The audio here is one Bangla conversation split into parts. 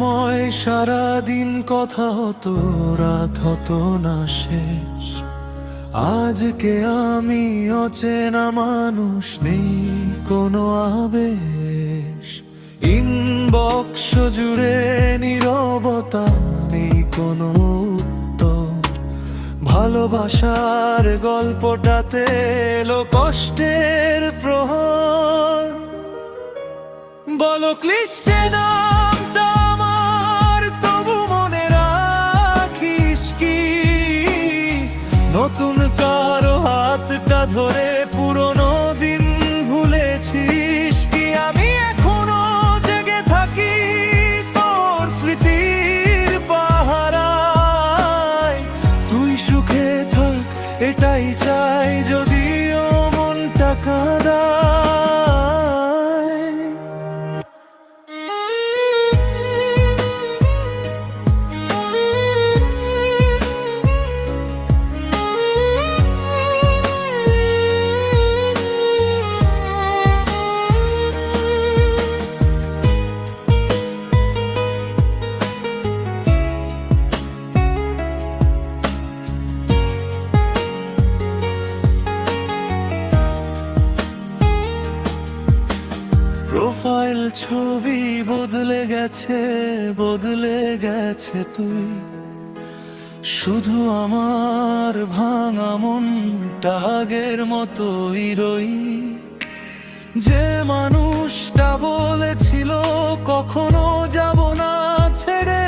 সময় সারাদিন কথা হতো, রাত হতো না শেষ। আজকে আমি অচেনা মানুষ, নেই কোনো আবেশ। ইনবক্স জুড়ে নীরবতা, নেই কোনো উত্তর। ভালোবাসার গল্পটাতে এলো কষ্টের প্রহর। বলো ক্লিষ্টে নামটা আমার, তবু মনে রাখিস কি? নতুন কারো হাতটা ধরে পুরনো দিন ভুলেছিস কি? আমি এখনো জেগে থাকি তোর স্মৃতির পাহারায়। তুই সুখে থাক এটাই চাই, যদিও মনটা কাঁদায়। প্রোফাইল ছবি বদলে গেছে, বদলে গেছে তুই। শুধু আমার ভাঙা মনটা আগের মতোই রই। যে মানুষটা বলেছিল কখনো যাব না ছেড়ে,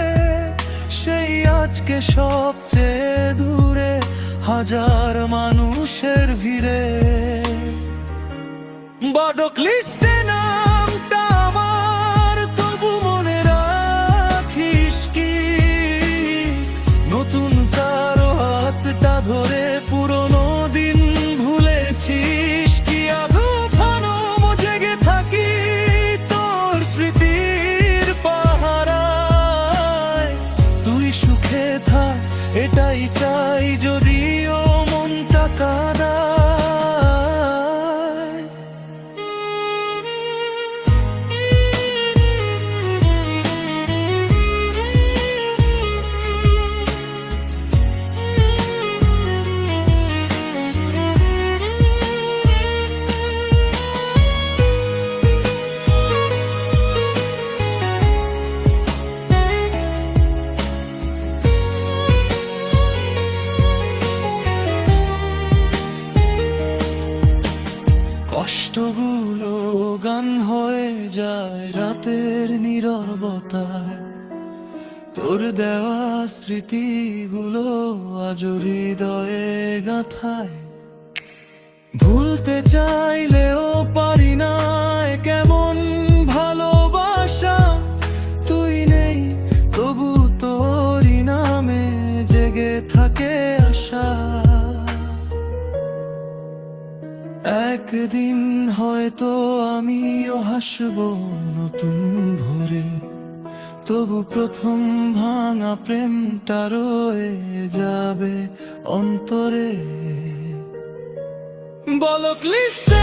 সেই আজকে সবচেয়ে দূরে, হাজার মানুষের ভিড়ে। বড় ক্লিষ্টে নামটা আমার, তবু মনে রাখিস কি? নতুন কারো হাতটা ধরে পুরনো দিন ভুলেছিস কি? আদৌ ভানো জেগে থাকি তোর স্মৃতির পাহারায়। তুই সুখে থাক এটাই চাই, যদিও মনটা কাঁদায়। কষ্টগুলো গান হয়ে যায় রাতের নীরবতায়। তোর দেওয়া স্মৃতিগুলো আজ হৃদয়ে গাঁথায়। ভুলতে চাইলেও পারি না, কেমন ভালোবাসা। তুই নেই তবু তোরই নামে জেগে থাকে আশা। একদিন হয়তো আমিও হাসবো নতুন ভোরে, তবু প্রথম ভাঙা প্রেমটা রয়ে যাবে অন্তরে। বলো ক্লিষ্টে